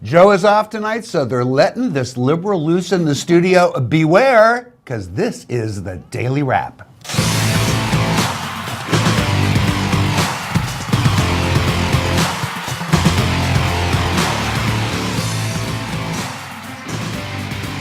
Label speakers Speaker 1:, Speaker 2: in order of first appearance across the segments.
Speaker 1: Joe is off tonight, so they're letting this liberal loose in the studio. Beware, because this is the Daily Wrap.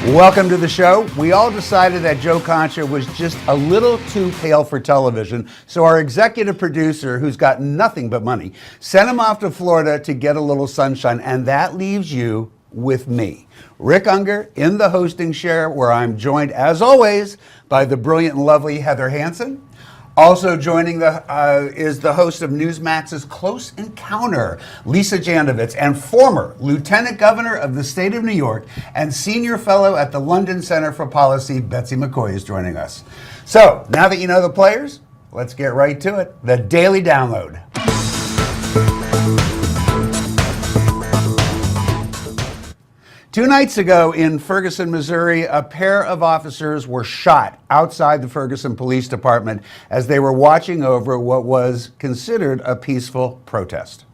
Speaker 1: Welcome to the show. We all decided that Joe Concha was just a little too pale for television, so our executive producer, who's got nothing but money, sent him off to Florida to get a little sunshine, and that leaves you with me, Rick Unger, in the hosting chair, where I'm joined, as always, by the brilliant and lovely Heather Hansen. Also joining is the host of Newsmax's Close Encounter, Lisa Janovitz, and former Lieutenant Governor of the state of New York and Senior Fellow at the London Center for Policy, Betsy McCoy, is joining us. So, now that you know the players, let's get right to it. The Daily Download. 2 nights ago in Ferguson, Missouri, a pair of officers were shot outside the Ferguson Police Department as they were watching over what was considered a peaceful protest.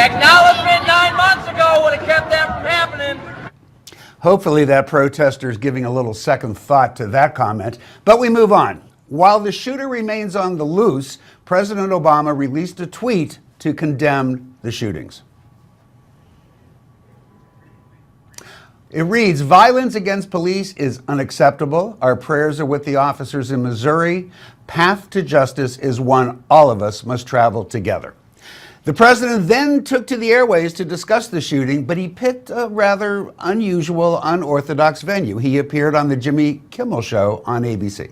Speaker 2: Acknowledgement 9 months ago would have kept that from happening.
Speaker 1: Hopefully that protester is giving a little second thought to that comment, but we move on. While the shooter remains on the loose, President Obama released a tweet to condemn the shootings. It reads, "Violence against police is unacceptable. Our prayers are with the officers in Missouri. Path to justice is one all of us must travel together." The president then took to the airways to discuss the shooting, but he picked a rather unusual, unorthodox venue. He appeared on the Jimmy Kimmel Show on ABC.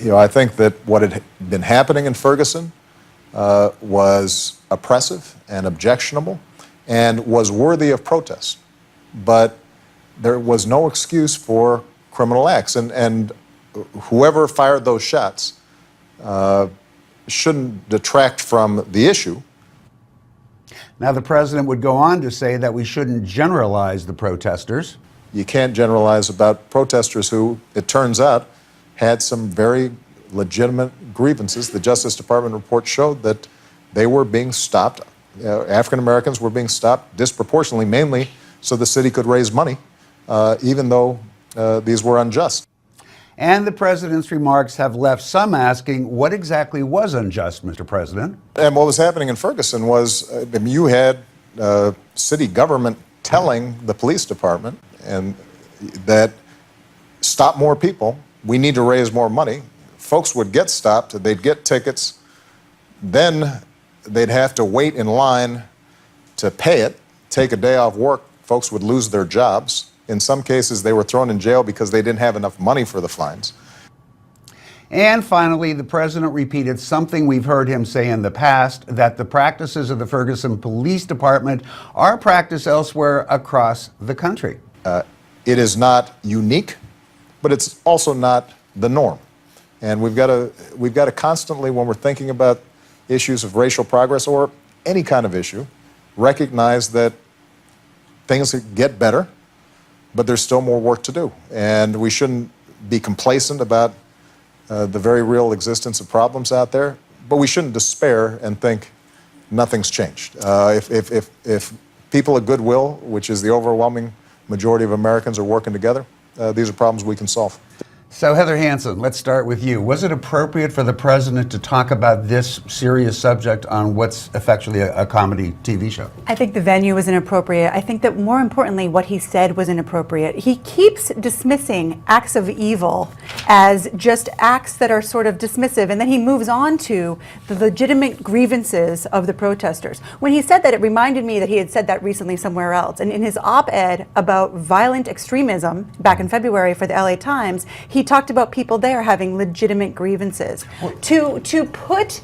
Speaker 3: I think that what had been happening in Ferguson was oppressive and objectionable and was worthy of protest. But there was no excuse for criminal acts. And whoever fired those shots shouldn't detract from the issue.
Speaker 1: Now, the president would go on to say that we shouldn't generalize the protesters.
Speaker 3: You can't generalize about protesters who, it turns out, had some very legitimate grievances. The Justice Department report showed that they were being stopped. African Americans were being stopped disproportionately, mainly so the city could raise money, even though these were unjust.
Speaker 1: And the president's remarks have left some asking, what exactly was unjust, Mr. President?
Speaker 3: And what was happening in Ferguson was you had city government telling the police department and that stop more people, we need to raise more money. Folks would get stopped, they'd get tickets, then they'd have to wait in line to pay it, take a day off work, folks would lose their jobs. In some cases, they were thrown in jail because they didn't have enough money for the fines.
Speaker 1: And finally, the president repeated something we've heard him say in the past, that the practices of the Ferguson Police Department are practiced elsewhere across the country.
Speaker 3: It is not unique, but it's also not the norm. And we've got to constantly, when we're thinking about issues of racial progress or any kind of issue, recognize that things get better, but there's still more work to do. And we shouldn't be complacent about the very real existence of problems out there, but we shouldn't despair and think nothing's changed. If people of goodwill, which is the overwhelming majority of Americans, are working together, these are problems we can solve.
Speaker 1: So, Heather Hansen, let's start with you. Was it appropriate for the president to talk about this serious subject on what's effectively a comedy TV show?
Speaker 4: I think the venue was inappropriate. I think that more importantly, what he said was inappropriate. He keeps dismissing acts of evil as just acts that are sort of dismissive, and then he moves on to the legitimate grievances of the protesters. When he said that, it reminded me that he had said that recently somewhere else. And in his op-ed about violent extremism back in February for the LA Times, he talked about people there having legitimate grievances. To put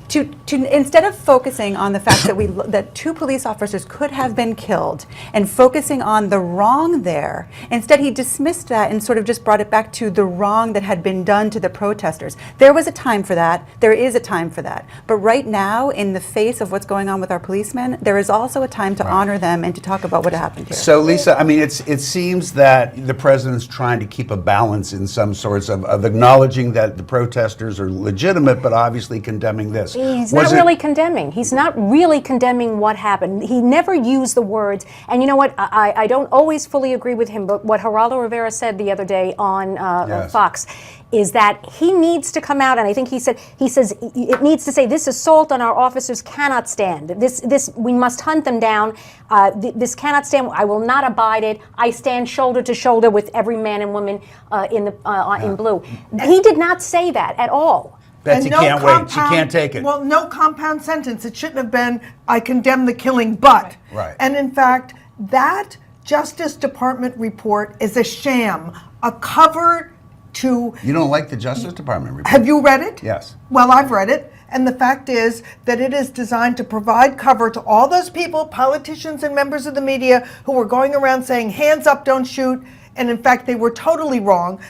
Speaker 4: to instead of focusing on the fact that 2 police officers could have been killed and focusing on the wrong there, instead he dismissed that and sort of just brought it back to the wrong that had been done to the protesters. There was a time for that. There is a time for that. But right now, in the face of what's going on with our policemen, there is also a time to honor them and to talk about what happened here.
Speaker 1: So, Lisa, I mean, it seems that the president's trying to keep a balance in some sorts of acknowledging that the protesters are legitimate, but obviously condemning this.
Speaker 5: He's not really condemning. He's not really condemning what happened. He never used the words. And you know what? I don't always fully agree with him, but what Geraldo Rivera said the other day on Fox is that he needs to come out, and I think he says it needs to say this assault on our officers cannot stand. This we must hunt them down. This cannot stand. I will not abide it. I stand shoulder to shoulder with every man and woman in blue. He did not say that at all.
Speaker 1: Betsy can't wait. She can't take it.
Speaker 6: Well, no compound sentence. It shouldn't have been, I condemn the killing, but.
Speaker 1: Right.
Speaker 6: And in fact, that Justice Department report is a sham, a cover to.
Speaker 1: You don't like the Justice Department report?
Speaker 6: Have you read it?
Speaker 1: Yes.
Speaker 6: Well, I've read it. And the fact is that it is designed to provide cover to all those people, politicians and members of the media, who were going around saying, hands up, don't shoot. And in fact, they were totally wrong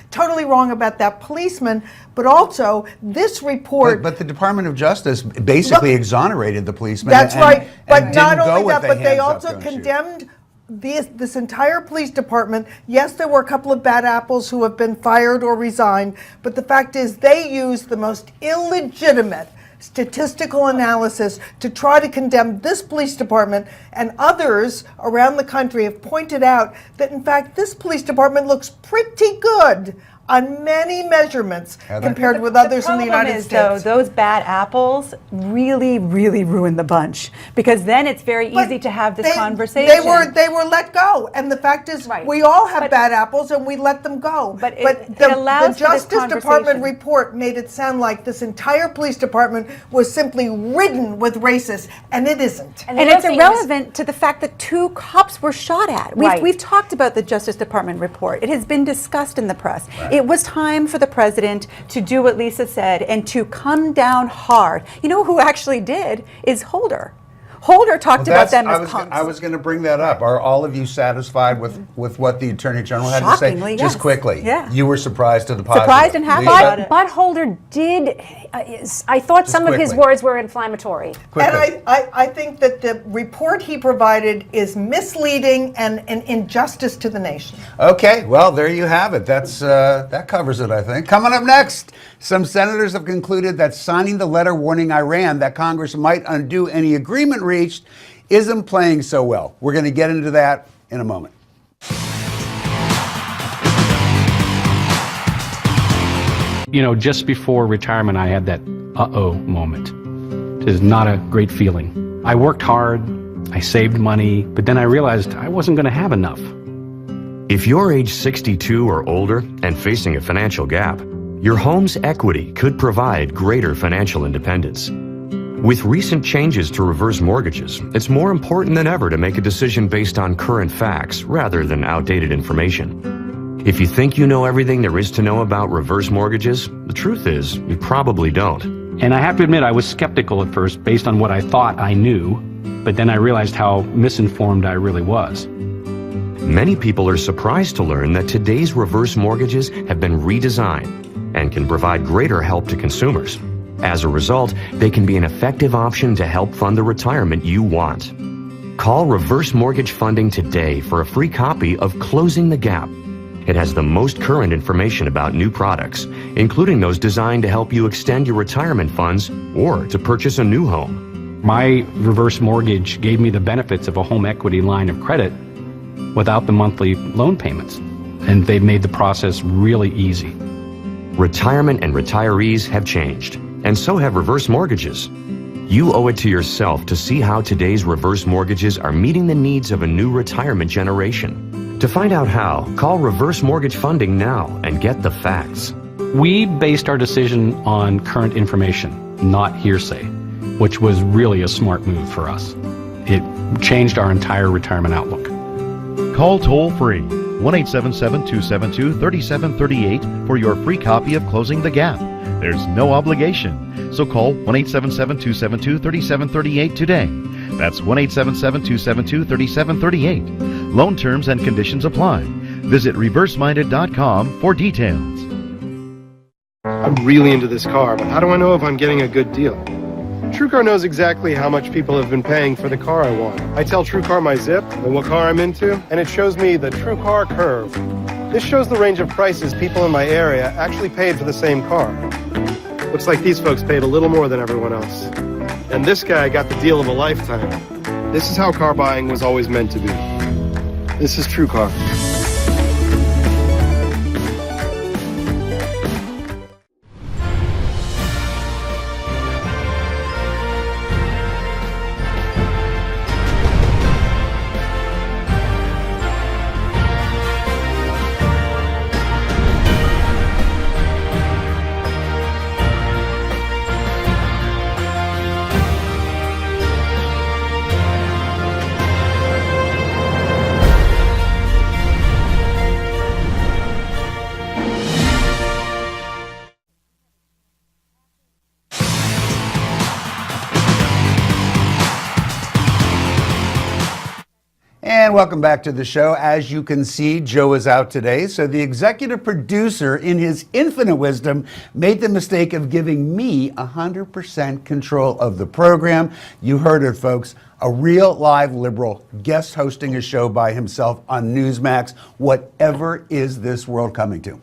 Speaker 6: about that policeman. But also, this report.
Speaker 1: But the Department of Justice basically exonerated the policeman.
Speaker 6: That's right. But
Speaker 1: and
Speaker 6: not
Speaker 1: didn't go
Speaker 6: only
Speaker 1: with
Speaker 6: that,
Speaker 1: the
Speaker 6: but they
Speaker 1: hands up,
Speaker 6: also
Speaker 1: don't shoot.
Speaker 6: condemned this entire police department. Yes, there were a couple of bad apples who have been fired or resigned, but the fact is they used the most illegitimate statistical analysis to try to condemn this police department, and others around the country have pointed out that in fact this police department looks pretty good on many measurements compared with others in the United States.
Speaker 4: Though, those bad apples really, really ruin the bunch, because then it's very easy to have this conversation.
Speaker 6: They were let go, and the fact is, we all have bad apples, and we let them go.
Speaker 4: But
Speaker 6: the Justice Department report made it sound like this entire police department was simply ridden with racists, and it isn't.
Speaker 4: And it's irrelevant to the fact that 2 cops were shot at. We've talked about the Justice Department report. It has been discussed in the press. Right. It was time for the president to do what Lisa said and to come down hard. You know who actually did is Holder. Holder talked about them as punks.
Speaker 1: I was going to bring that up. Are all of you satisfied with what the Attorney General had to say?
Speaker 4: Shockingly,
Speaker 1: Just
Speaker 4: yes.
Speaker 1: quickly.
Speaker 4: Yeah.
Speaker 1: You were surprised to the positive.
Speaker 4: Surprised and happy about it.
Speaker 5: But Holder did, I thought some of his words were inflammatory.
Speaker 1: Quickly.
Speaker 6: And I think that the report he provided is misleading and an injustice to the nation.
Speaker 1: Okay, well, there you have it. That covers it, I think. Coming up next, some senators have concluded that signing the letter warning Iran that Congress might undo any agreement reached isn't playing so well. We're going to get into that in a moment.
Speaker 7: You know, just before retirement, I had that uh-oh moment. It is not a great feeling. I worked hard, I saved money, but then I realized I wasn't going to have enough.
Speaker 8: If you're age 62 or older and facing a financial gap, your home's equity could provide greater financial independence. With recent changes to reverse mortgages, it's more important than ever to make a decision based on current facts rather than outdated information. If you think you know everything there is to know about reverse mortgages, the truth is you probably don't.
Speaker 7: And I have to admit, I was skeptical at first based on what I thought I knew, but then I realized how misinformed I really was.
Speaker 8: Many people are surprised to learn that today's reverse mortgages have been redesigned and can provide greater help to consumers. As a result, they can be an effective option to help fund the retirement you want. Call Reverse Mortgage Funding today for a free copy of Closing the Gap. It has the most current information about new products, including those designed to help you extend your retirement funds or to purchase a new home.
Speaker 7: My reverse mortgage gave me the benefits of a home equity line of credit without the monthly loan payments, and they've made the process really easy.
Speaker 8: Retirement and retirees have changed, and so have reverse mortgages. You owe it to yourself to see how today's reverse mortgages are meeting the needs of a new retirement generation. To find out how, call Reverse Mortgage Funding now and get the facts.
Speaker 7: We based our decision on current information, not hearsay, which was really a smart move for us. It changed our entire retirement outlook.
Speaker 9: Call toll-free 1-877-272-3738 for your free copy of Closing the Gap. There's no obligation. So call 1-877-272-3738 today. That's 1-877-272-3738. Loan terms and conditions apply. Visit reverseminded.com for details.
Speaker 10: I'm really into this car, but how do I know if I'm getting a good deal? TrueCar knows exactly how much people have been paying for the car I want. I tell TrueCar my zip and what car I'm into, and it shows me the TrueCar curve. This shows the range of prices people in my area actually paid for the same car. Looks like these folks paid a little more than everyone else. And this guy got the deal of a lifetime. This is how car buying was always meant to be. This is TrueCar.
Speaker 1: And welcome back to the show. As you can see, Joe is out today. So the executive producer, in his infinite wisdom, made the mistake of giving me 100% control of the program. You heard it, folks. A real live liberal guest hosting a show by himself on Newsmax. Whatever is this world coming to?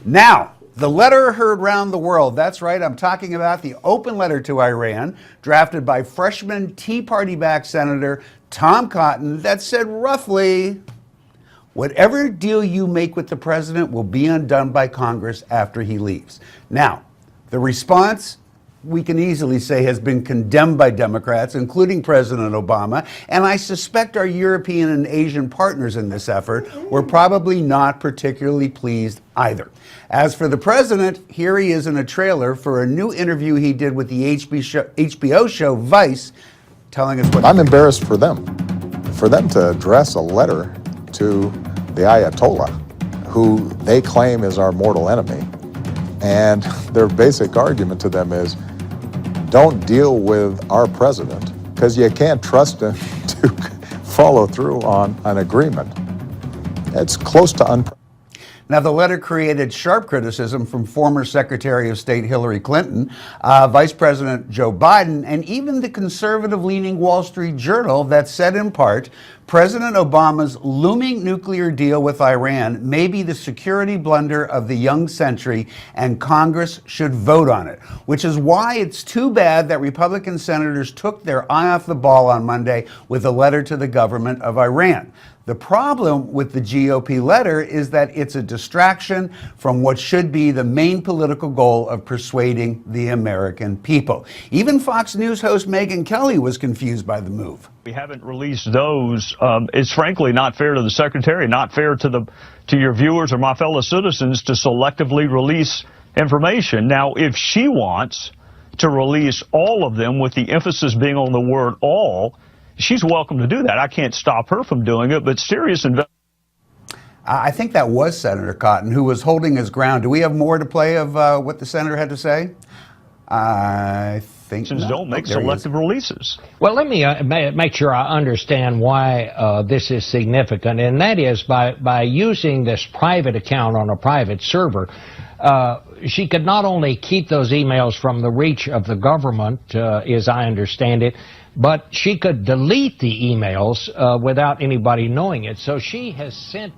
Speaker 1: Now, the letter heard round the world. That's right, I'm talking about the open letter to Iran, drafted by freshman Tea Party-backed Senator Tom Cotton, that said roughly, whatever deal you make with the president will be undone by Congress after he leaves. Now, the response, we can easily say, has been condemned by Democrats, including President Obama, and I suspect our European and Asian partners in this effort were probably not particularly pleased either. As for the president, here he is in a trailer for a new interview he did with the HBO show Vice, telling us what...
Speaker 3: I'm embarrassed for them to address a letter to the Ayatollah, who they claim is our mortal enemy. And their basic argument to them is, don't deal with our president, because you can't trust him to follow through on an agreement. It's close to unprecedented.
Speaker 1: Now, the letter created sharp criticism from former Secretary of State Hillary Clinton, Vice President Joe Biden, and even the conservative-leaning Wall Street Journal that said in part, President Obama's looming nuclear deal with Iran may be the security blunder of the young century, and Congress should vote on it, which is why it's too bad that Republican senators took their eye off the ball on Monday with a letter to the government of Iran. The problem with the GOP letter is that it's a distraction from what should be the main political goal of persuading the American people. Even Fox News host Megyn Kelly was confused by the move.
Speaker 11: We haven't released those. It's frankly not fair to the secretary, not fair to your viewers or my fellow citizens to selectively release information. Now, if she wants to release all of them, with the emphasis being on the word all, she's welcome to do that. I can't stop her from doing it, but serious
Speaker 1: I think that was Senator Cotton who was holding his ground. Do we have more to play of what the senator had to say? I think not.
Speaker 11: Don't make selective releases.
Speaker 12: Well, let me make sure I understand why this is significant, and that is by using this private account on a private server, she could not only keep those emails from the reach of the government, as I understand it, but she could delete the emails without anybody knowing it. So she has sent...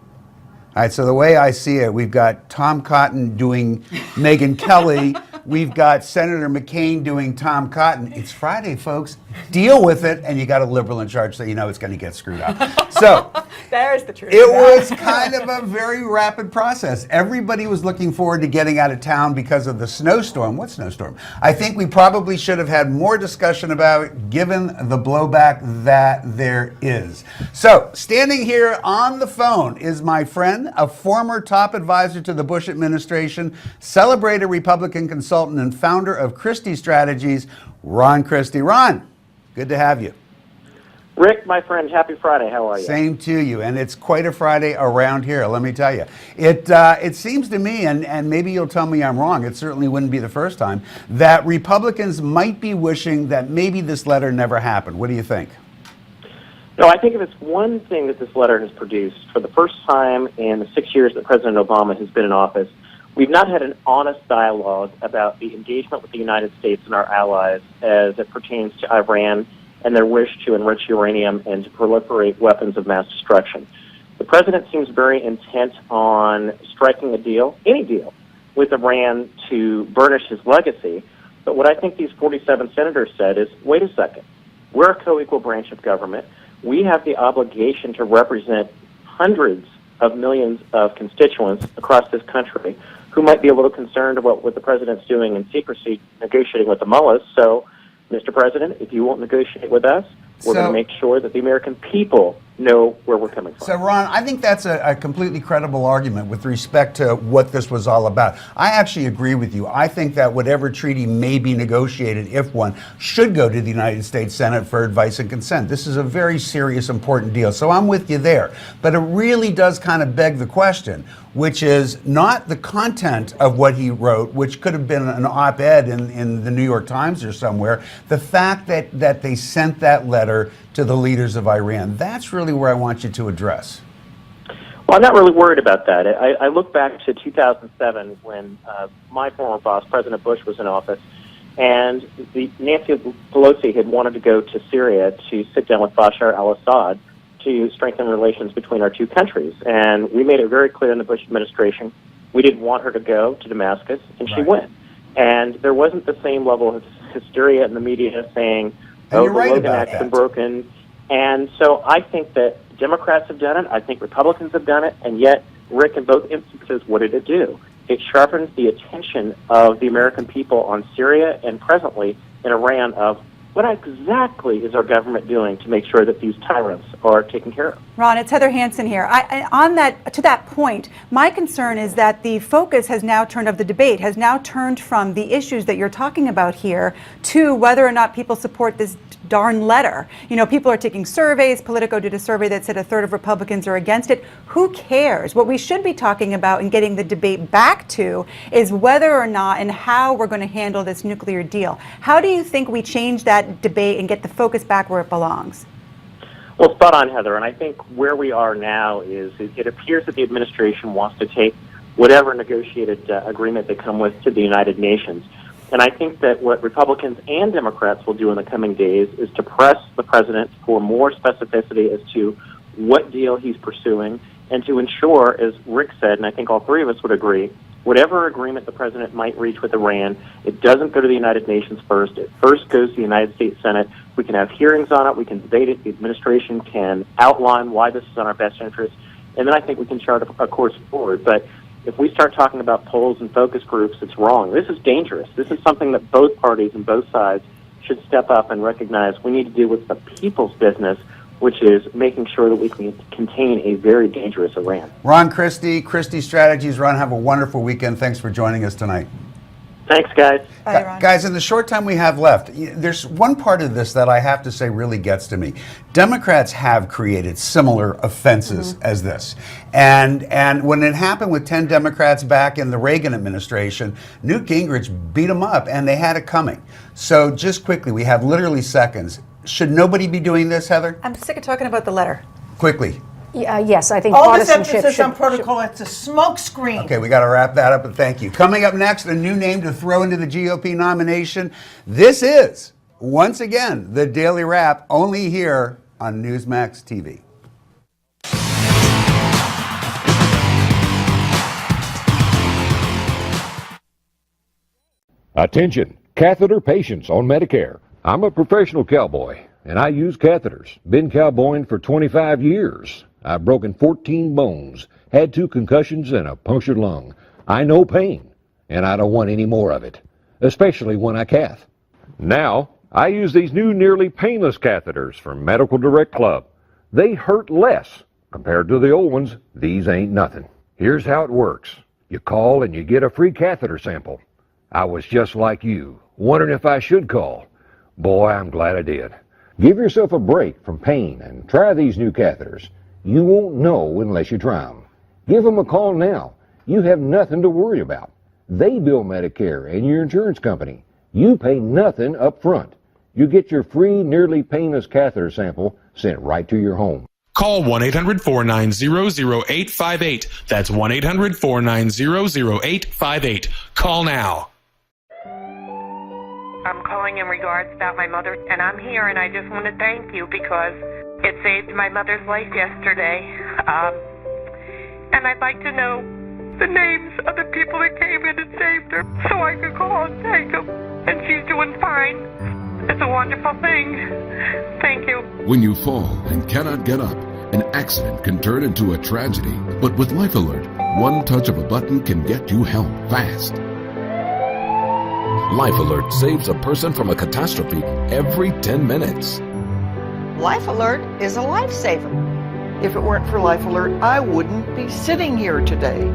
Speaker 1: All right, so the way I see it, we've got Tom Cotton doing Megyn Kelly. We've got Senator McCain doing Tom Cotton. It's Friday, folks. Deal with it, and you got a liberal in charge, so you know it's going to get screwed up. So
Speaker 13: there's the truth.
Speaker 1: It was kind of a very rapid process. Everybody was looking forward to getting out of town because of the snowstorm. What snowstorm? I think we probably should have had more discussion about it, given the blowback that there is. So standing here on the phone is my friend, a former top advisor to the Bush administration, celebrated Republican consultant and founder of Christie Strategies, Ron Christie. Ron, good to have you.
Speaker 13: Rick, my friend, happy Friday. How are you?
Speaker 1: Same to you, and it's quite a Friday around here, let me tell you. It seems to me, and maybe you'll tell me I'm wrong, it certainly wouldn't be the first time, that Republicans might be wishing that maybe this letter never happened. What do you think?
Speaker 13: No, I think if it's one thing that this letter has produced, for the first time in the 6 years that President Obama has been in office, we've not had an honest dialogue about the engagement with the United States and our allies as it pertains to Iran and their wish to enrich uranium and to proliferate weapons of mass destruction. The president seems very intent on striking a deal, any deal, with Iran to burnish his legacy. But what I think these 47 senators said is, wait a second, we're a co-equal branch of government. We have the obligation to represent hundreds of millions of constituents across this country who might be a little concerned about what the president's doing in secrecy, negotiating with the mullahs. So, Mr. President, if you won't negotiate with us, we're going to make sure that the American people know where we're coming from.
Speaker 1: So, Ron, I think that's a completely credible argument with respect to what this was all about. I actually agree with you. I think that whatever treaty may be negotiated, if one, should go to the United States Senate for advice and consent. This is a very serious, important deal. So I'm with you there. But it really does kind of beg the question, which is not the content of what he wrote, which could have been an op-ed in the New York Times or somewhere, the fact that they sent that letter to the leaders of Iran. That's really where I want you to address.
Speaker 13: Well, I'm not really worried about that. I look back to 2007 when my former boss, President Bush, was in office, and Nancy Pelosi had wanted to go to Syria to sit down with Bashar al-Assad to strengthen relations between our two countries. And we made it very clear in the Bush administration we didn't want her to go to Damascus, and she went. And there wasn't the same level of hysteria in the media saying, oh, the Logan Act's been broken. And so I think that Democrats have done it. I think Republicans have done it. And yet, Rick, in both instances, what did it do? It sharpens the attention of the American people on Syria and presently in Iran of what exactly is our government doing to make sure that these tyrants are taken care of?
Speaker 4: Ron, it's Heather Hansen here. To that point, my concern is that the focus has now turned of the debate has now turned from the issues that you're talking about here to whether or not people support this darn letter. You know, people are taking surveys. Politico did a survey that said a third of Republicans are against it. Who cares? What we should be talking about and getting the debate back to is whether or not and how we're going to handle this nuclear deal. How do you think we change that debate and get the focus back where it belongs?
Speaker 13: Well, spot on, Heather. And I think where we are now is it appears that the administration wants to take whatever negotiated agreement they come with to the United Nations. And I think that what Republicans and Democrats will do in the coming days is to press the president for more specificity as to what deal he's pursuing and to ensure, as Rick said, and I think all three of us would agree, whatever agreement the president might reach with Iran, it doesn't go to the United Nations first. It first goes to the United States Senate. We can have hearings on it. We can debate it. The administration can outline why this is in our best interest. And then I think we can chart a course forward. But if we start talking about polls and focus groups, it's wrong. This is dangerous. This is something that both parties and both sides should step up and recognize we need to do what's the people's business, which is making sure that we can contain a very dangerous Iran.
Speaker 1: Ron Christie, Christie Strategies. Ron, have a wonderful weekend. Thanks for joining us tonight.
Speaker 13: Thanks, guys.
Speaker 4: Bye, Ron.
Speaker 1: Guys, in the short time we have left, there's one part of this that I have to say really gets to me. Democrats have created similar offenses as this. And when it happened with 10 Democrats back in the Reagan administration, Newt Gingrich beat them up, and they had it coming. So just quickly, we have literally seconds. Should nobody be doing this, Heather?
Speaker 4: I'm sick of talking about the letter.
Speaker 1: Quickly.
Speaker 5: Yes, I think
Speaker 6: All this
Speaker 5: partisanship
Speaker 6: emphasis
Speaker 5: should,
Speaker 6: on protocol, it's a smoke screen.
Speaker 1: Okay, we got to wrap that up, and thank you. Coming up next, a new name to throw into the GOP nomination. This is, once again, the Daily Wrap, only here on Newsmax TV.
Speaker 14: Attention, catheter patients on Medicare. I'm a professional cowboy, and I use catheters. Been cowboying for 25 years. I've broken 14 bones, had 2 concussions, and a punctured lung. I know pain, and I don't want any more of it, especially when I cath. Now, I use these new nearly painless catheters from Medical Direct Club. They hurt less. Compared to the old ones, these ain't nothing. Here's how it works. You call and you get a free catheter sample. I was just like you, wondering if I should call. Boy, I'm glad I did. Give yourself a break from pain and try these new catheters. You won't know unless you try them. Give them a call now. You have nothing to worry about. They bill Medicare and your insurance company. You pay nothing up front. You get your free, nearly painless catheter sample sent right to your home.
Speaker 15: Call 1-800-490-0858. That's 1-800-490-0858. Call now.
Speaker 16: I'm calling in regards about my mother, and I'm here, and I just want to thank you because it saved my mother's life yesterday. And I'd like to know the names of the people that came in and saved her so I could call and thank them. And she's doing fine. It's a wonderful thing. Thank you.
Speaker 17: When you fall and cannot get up, an accident can turn into a tragedy. But with Life Alert, one touch of a button can get you help fast.
Speaker 18: Life Alert saves a person from a catastrophe every 10 minutes.
Speaker 19: Life Alert is a lifesaver. If it weren't for Life Alert, I wouldn't be sitting here today.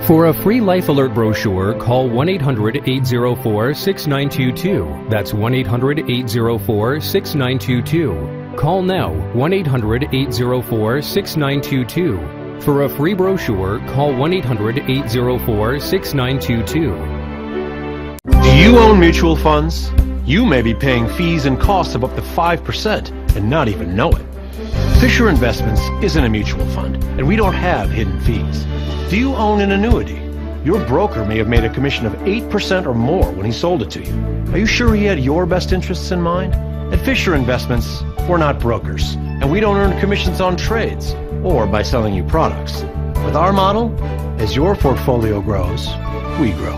Speaker 20: For a free Life Alert brochure, call 1-800-804-6922. That's 1-800-804-6922. Call now, 1-800-804-6922. For a free brochure, call 1-800-804-6922.
Speaker 21: Do you own mutual funds? You may be paying fees and costs of up to 5% and not even know it. Fisher Investments isn't a mutual fund, and we don't have hidden fees. Do you own an annuity? Your broker may have made a commission of 8% or more when he sold it to you. Are you sure he had your best interests in mind? At Fisher Investments, we're not brokers, and we don't earn commissions on trades or by selling you products. With our model, as your portfolio grows, we grow.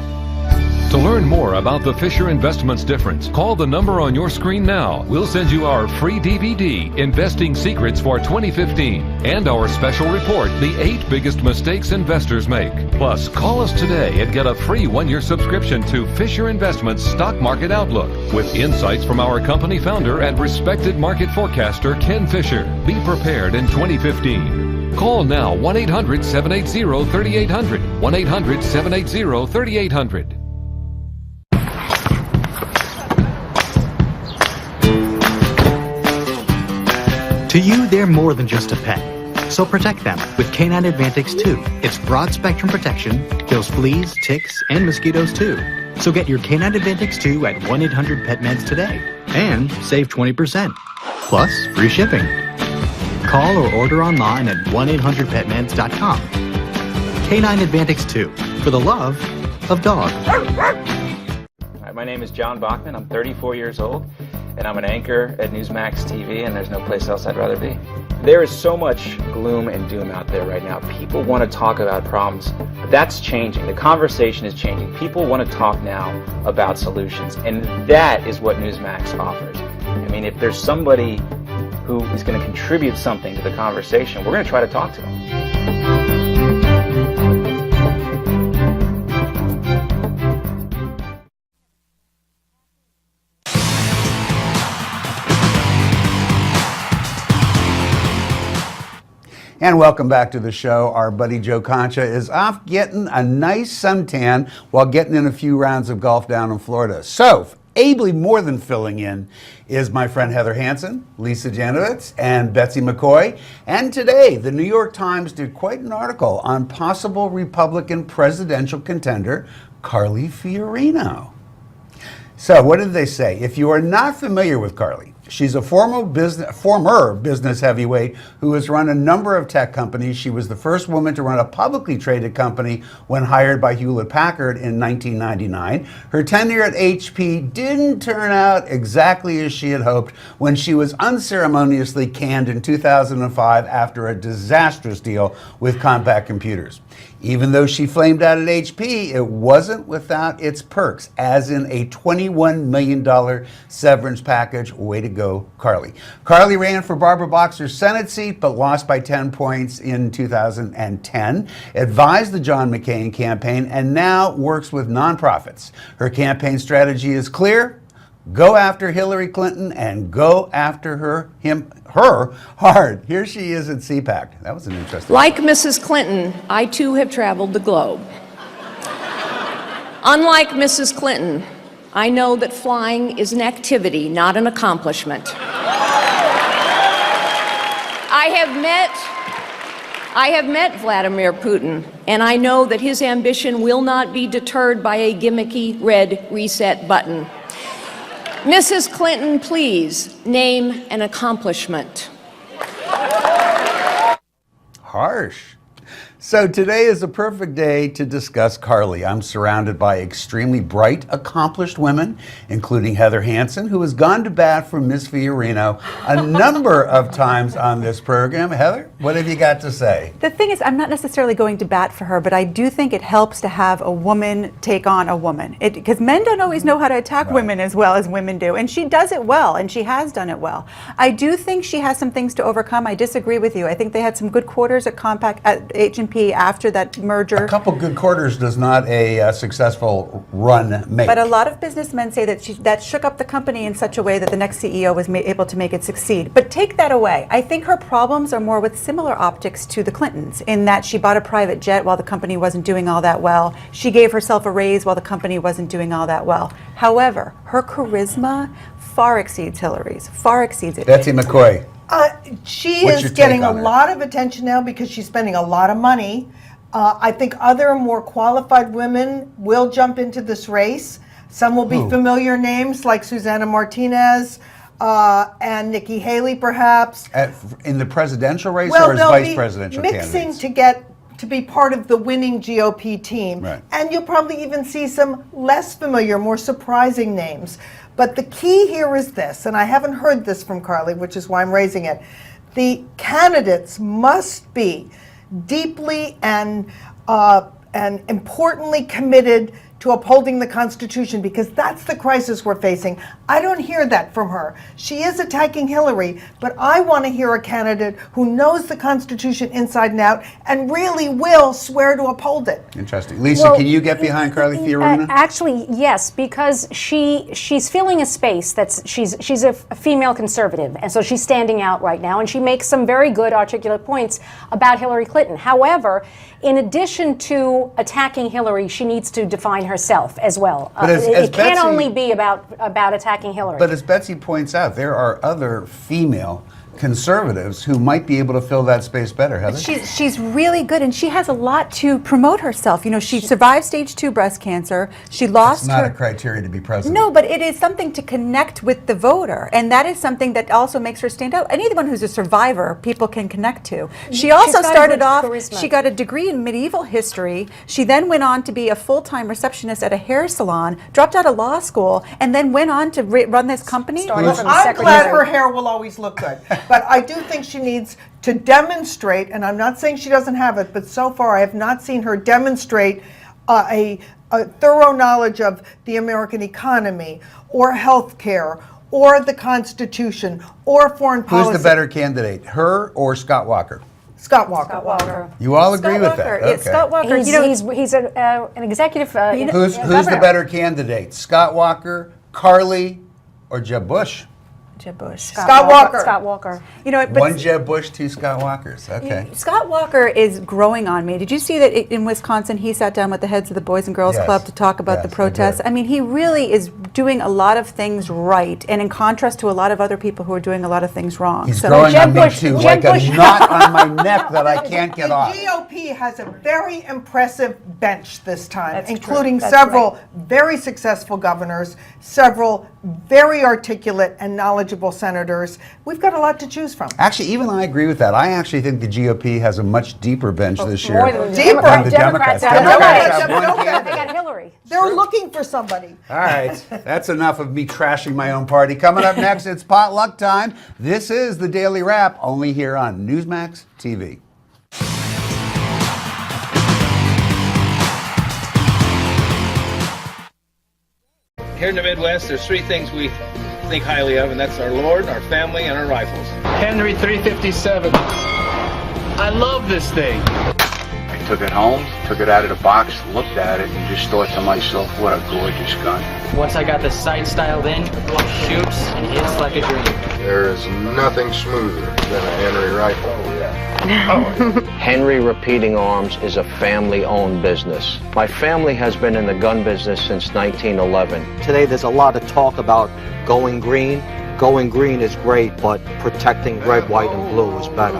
Speaker 22: To learn more about the Fisher Investments difference, call the number on your screen now. We'll send you our free DVD, Investing Secrets for 2015, and our special report, The 8 Biggest Mistakes Investors Make. Plus, call us today and get a free one-year subscription to Fisher Investments Stock Market Outlook with insights from our company founder and respected market forecaster, Ken Fisher. Be prepared in 2015. Call now, 1-800-780-3800, 1-800-780-3800.
Speaker 23: To you, they're more than just a pet. So protect them with Canine Advantix II. Its broad spectrum protection kills fleas, ticks, and mosquitoes too. So get your Canine Advantix II at 1-800-PET-MEDS today and save 20%. Plus, free shipping. Call or order online at 1-800-PETMEDS.com. Canine Advantix II, for the love of dog.
Speaker 24: Hi, my name is John Bachman. I'm 34 years old. And I'm an anchor at Newsmax TV, and there's no place else I'd rather be. There is so much gloom and doom out there right now. People want to talk about problems, but that's changing. The conversation is changing. People want to talk now about solutions, and that is what Newsmax offers. I mean, if there's somebody who is going to contribute something to the conversation, we're going to try to talk to them.
Speaker 1: And welcome back to the show. Our buddy Joe Concha is off getting a nice suntan while getting in a few rounds of golf down in Florida. So, ably more than filling in is my friend Heather Hansen, Lisa Janovitz, and Betsy McCoy. And today, the New York Times did quite an article on possible Republican presidential contender Carly Fiorina. So, what did they say? If you are not familiar with Carly, she's a former business heavyweight who has run a number of tech companies. She was the first woman to run a publicly traded company when hired by Hewlett-Packard in 1999. Her tenure at HP didn't turn out exactly as she had hoped when she was unceremoniously canned in 2005 after a disastrous deal with Compaq Computers. Even though she flamed out at HP, it wasn't without its perks, as in a $21 million severance package. Way to go, Carly. Carly ran for Barbara Boxer's Senate seat, but lost by 10 points in 2010, advised the John McCain campaign, and now works with nonprofits. Her campaign strategy is clear. Go after Hillary Clinton and go after her hard. Here she is at CPAC. That was an interesting.
Speaker 25: Like Mrs. Clinton, I too have traveled the globe. Unlike Mrs. Clinton, I know that flying is an activity, not an accomplishment. I have met Vladimir Putin, and I know that his ambition will not be deterred by a gimmicky red reset button. Mrs. Clinton, please name an accomplishment.
Speaker 1: Harsh. So today is a perfect day to discuss Carly. I'm surrounded by extremely bright, accomplished women, including Heather Hansen, who has gone to bat for Miss Fiorino a number of times on this program. Heather, what have you got to say?
Speaker 4: The thing is, I'm not necessarily going to bat for her, but I do think it helps to have a woman take on a woman. Because men don't always know how to attack women as well as women do. And she does it well, and she has done it well. I do think she has some things to overcome. I disagree with you. I think they had some good quarters at H&P after that merger.
Speaker 1: A couple good quarters does not a successful run make.
Speaker 4: But a lot of businessmen say that that shook up the company in such a way that the next CEO was able to make it succeed. But take that away. I think her problems are more with similar optics to the Clintons, in that she bought a private jet while the company wasn't doing all that well. She gave herself a raise while the company wasn't doing all that well. However, her charisma far exceeds Hillary's, far exceeds it.
Speaker 1: Betsy McCoy.
Speaker 6: She
Speaker 1: What's
Speaker 6: is
Speaker 1: your take
Speaker 6: getting a
Speaker 1: on her?
Speaker 6: lot of attention now because she's spending a lot of money. I think other more qualified women will jump into this race. Some will be
Speaker 1: Who?
Speaker 6: familiar names like Susanna Martinez and Nikki Haley, perhaps.
Speaker 1: In the presidential race
Speaker 6: Well,
Speaker 1: or as
Speaker 6: they'll
Speaker 1: vice
Speaker 6: be
Speaker 1: presidential
Speaker 6: mixing
Speaker 1: candidates?
Speaker 6: to be part of the winning GOP team.
Speaker 1: Right.
Speaker 6: And you'll probably even see some less familiar, more surprising names. But the key here is this, and I haven't heard this from Carly, which is why I'm raising it. The candidates must be deeply and importantly committed to upholding the Constitution, because that's the crisis we're facing. I don't hear that from her. She is attacking Hillary, but I want to hear a candidate who knows the Constitution inside and out and really will swear to uphold it.
Speaker 1: Interesting. Lisa,
Speaker 5: Well,
Speaker 1: can you get behind Carly Fiorina?
Speaker 5: Actually, yes, because she's filling a space that's she's a female conservative, and so she's standing out right now, and she makes some very good articulate points about Hillary Clinton. However, in addition to attacking Hillary, she needs to define herself as well.
Speaker 1: But as
Speaker 5: it can't
Speaker 1: Betsy-
Speaker 5: only be about attacking Hillary.
Speaker 1: But as Betsy points out, there are other female conservatives who might be able to fill that space better, Heather.
Speaker 4: She's really good, and she has a lot to promote herself. You know, she survived stage 2 breast cancer. She lost
Speaker 1: It's not
Speaker 4: her.
Speaker 1: a criteria to be president.
Speaker 4: No, but it is something to connect with the voter, and that is something that also makes her stand out. Anyone who's a survivor, people can connect to. She also
Speaker 5: got a
Speaker 4: started
Speaker 5: good
Speaker 4: off,
Speaker 5: charisma.
Speaker 4: she got a degree in medieval history. She then went on to be a full-time receptionist at a hair salon, dropped out of law school, and then went on to run this company.
Speaker 5: Started from
Speaker 6: I'm glad
Speaker 5: secretary.
Speaker 6: her hair will always look good. But I do think she needs to demonstrate, and I'm not saying she doesn't have it, but so far I have not seen her demonstrate a thorough knowledge of the American economy or health care or the Constitution or foreign policy.
Speaker 1: Who's the better candidate, her or Scott Walker?
Speaker 6: Scott Walker.
Speaker 1: You all agree
Speaker 4: Scott
Speaker 1: with
Speaker 4: Walker.
Speaker 1: that?
Speaker 4: It's Scott Walker.
Speaker 5: He's,
Speaker 4: You know,
Speaker 5: he's an executive.
Speaker 1: Who's the
Speaker 5: governor.
Speaker 1: better candidate, Scott Walker, Carly, or Jeb Bush?
Speaker 4: Jeb Bush.
Speaker 6: Scott Walker.
Speaker 5: Scott Walker.
Speaker 4: You know, but
Speaker 1: One Jeb Bush, two Scott Walkers. Okay.
Speaker 4: Scott Walker is growing on me. Did you see that in Wisconsin he sat down with the heads of the Boys and Girls
Speaker 1: Yes.
Speaker 4: Club to talk about the
Speaker 1: Yes, I
Speaker 4: protests?
Speaker 1: did.
Speaker 4: I mean, he really is doing a lot of things right, and in contrast to a lot of other people who are doing a lot of things wrong.
Speaker 1: He's
Speaker 4: So-
Speaker 1: growing
Speaker 5: Jeb
Speaker 1: on me
Speaker 5: Bush-
Speaker 1: too,
Speaker 5: Jeb
Speaker 1: like
Speaker 5: Bush-
Speaker 1: a knot on my neck that I can't get
Speaker 6: The
Speaker 1: off.
Speaker 6: GOP has a very impressive bench this time,
Speaker 5: That's true.
Speaker 6: including
Speaker 5: That's
Speaker 6: several very successful governors, several very articulate and knowledgeable senators. We've got a lot to choose from.
Speaker 1: Actually, even I agree with that. I actually think the GOP has a much deeper bench this year
Speaker 5: More than the
Speaker 6: Deeper.
Speaker 1: than the
Speaker 5: Democrats.
Speaker 1: Democrats.
Speaker 5: have
Speaker 1: Democrats
Speaker 5: Hillary.
Speaker 1: have one
Speaker 6: Democrats.
Speaker 5: They
Speaker 1: candidate.
Speaker 5: got Hillary.
Speaker 6: They're looking for somebody.
Speaker 1: All right, that's enough of me trashing my own party. Coming up next, it's potluck time. This is the Daily Wrap, only here on Newsmax TV.
Speaker 2: Here in the Midwest, there's three things we think highly of, and that's our Lord, our family, and our rifles.
Speaker 7: Henry 357. I love this thing.
Speaker 8: I took it home, took it out of the box, looked at it, and just thought to myself, what a gorgeous gun.
Speaker 7: Once I got the sights dialed in, it shoots and hits like a dream.
Speaker 9: There is nothing smoother than a Henry rifle.
Speaker 10: Henry Repeating Arms is a family-owned business. My family has been in the gun business since 1911.
Speaker 26: Today there's a lot of talk about going green.
Speaker 10: Going green is great, but protecting red, white, and blue is better.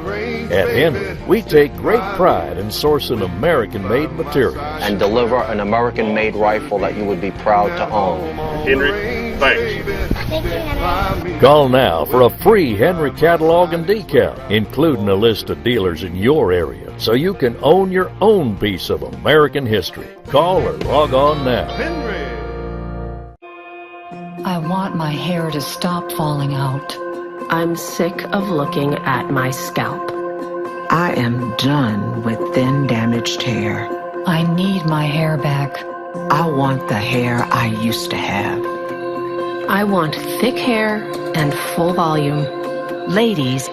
Speaker 18: At Henry, we take great pride in sourcing American-made materials.
Speaker 10: And deliver an American-made rifle that you would be proud to own.
Speaker 7: Henry, thanks.
Speaker 18: Call now for a free Henry catalog and decal, including a list of dealers in your area, so you can own your own piece of American history. Call or log on now.
Speaker 3: I want my hair to stop falling out. I'm sick of looking at my scalp. I am done with thin, damaged hair. I need my hair back. I want the hair I used to have. I want thick hair and full volume. Ladies,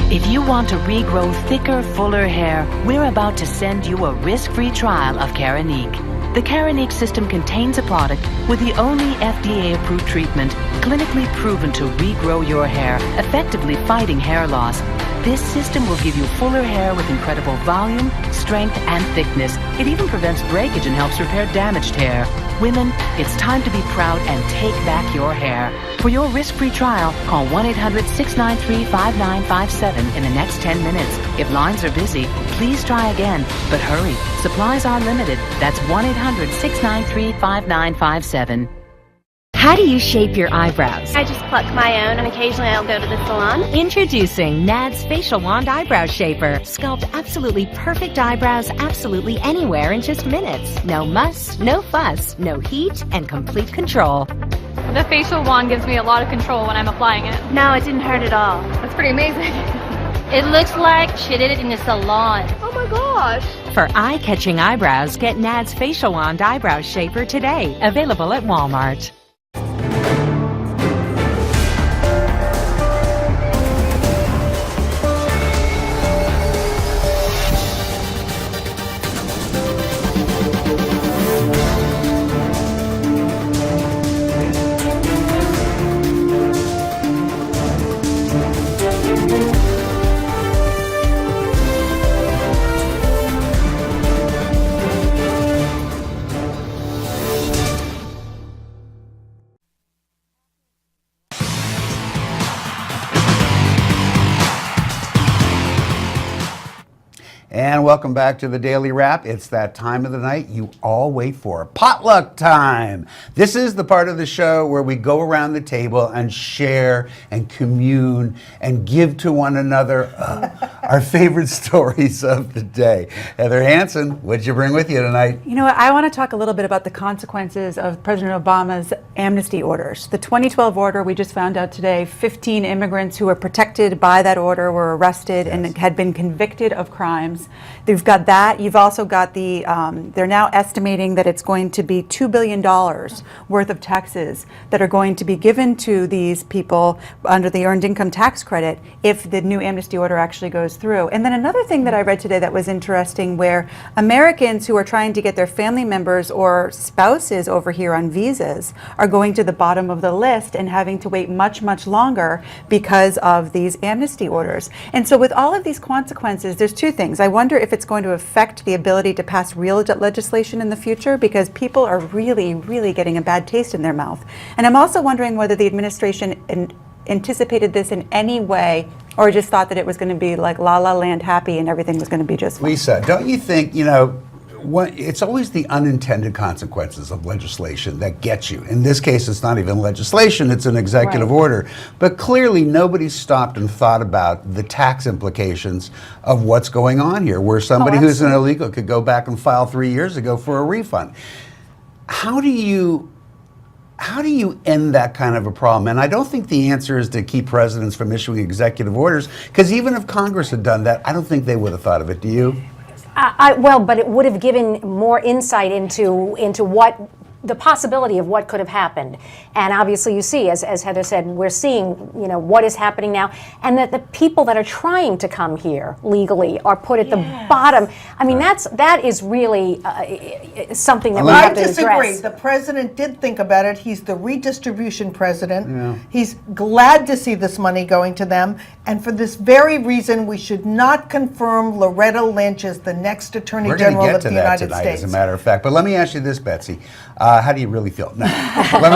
Speaker 3: if you want to regrow thicker, fuller hair, we're about to send you a risk-free trial of Keranique. The Keranique system contains a product with the only FDA-approved treatment clinically proven to regrow your hair, effectively fighting hair loss. This system will give you fuller hair with incredible volume, strength, and thickness. It even prevents breakage and helps repair damaged hair. Women, it's time to be proud and take back your hair. For your risk-free trial, call 1-800-693-5957 in the next 10 minutes. If lines are busy, please try again. But hurry, supplies are limited. That's 1-800-693-5957.
Speaker 11: How do you shape your eyebrows?
Speaker 12: I just pluck my own, and occasionally I'll go to the salon.
Speaker 11: Introducing Nads Facial Wand Eyebrow Shaper. Sculpt absolutely perfect eyebrows absolutely anywhere in just minutes. No muss, no fuss, no heat, and complete control.
Speaker 13: The facial wand gives me a lot of control when I'm applying it.
Speaker 12: No, it didn't hurt at all.
Speaker 13: That's pretty amazing.
Speaker 12: It looks like she did it in the salon.
Speaker 13: Oh my gosh.
Speaker 11: For eye-catching eyebrows, get Nads Facial Wand Eyebrow Shaper today. Available at Walmart.
Speaker 1: And welcome back to the Daily Wrap. It's that time of the night you all wait for, potluck time. This is the part of the show where we go around the table and share and commune and give to one another our favorite stories of the day. Heather Hansen, what'd you bring with you tonight?
Speaker 4: You know what, I want to talk a little bit about the consequences of President Obama's amnesty orders. The 2012 order, we just found out today, 15 immigrants who were protected by that order were arrested and had been convicted of crimes. You've got that. You've also got the, they're now estimating that it's going to be $2 billion worth of taxes that are going to be given to these people under the Earned Income Tax Credit if the new amnesty order actually goes through. And then another thing that I read today that was interesting, where Americans who are trying to get their family members or spouses over here on visas are going to the bottom of the list and having to wait much, much longer because of these amnesty orders. And so with all of these consequences, there's two things. I wonder if it's going to affect the ability to pass real legislation in the future, because people are really, really getting a bad taste in their mouth. And I'm also wondering whether the administration anticipated this in any way, or just thought that it was going to be like La La Land happy and everything was going to be just fine.
Speaker 1: Lisa, don't you think, you know, it's always the unintended consequences of legislation that get you. In this case, it's not even legislation, it's an executive order. But clearly nobody stopped and thought about the tax implications of what's going on here, where somebody who's an illegal could go back and file 3 years ago for a refund. How do you end that kind of a problem? And I don't think the answer is to keep presidents from issuing executive orders, because even if Congress had done that, I don't think they would have thought of it. Do you?
Speaker 5: Well, but it would have given more insight into what the possibility of what could have happened. And obviously you see, as Heather said, we're seeing, you know, what is happening now, and that the people that are trying to come here legally are put at the bottom. I mean, that is really something that we have to address.
Speaker 6: I disagree. The president did think about it. He's the redistribution president. Yeah. He's glad to see this money going to them. And for this very reason, we should not confirm Loretta Lynch as the next Attorney General of the United States.
Speaker 1: As a matter of fact. But let me ask you this, Betsy. How do you really feel? No. Let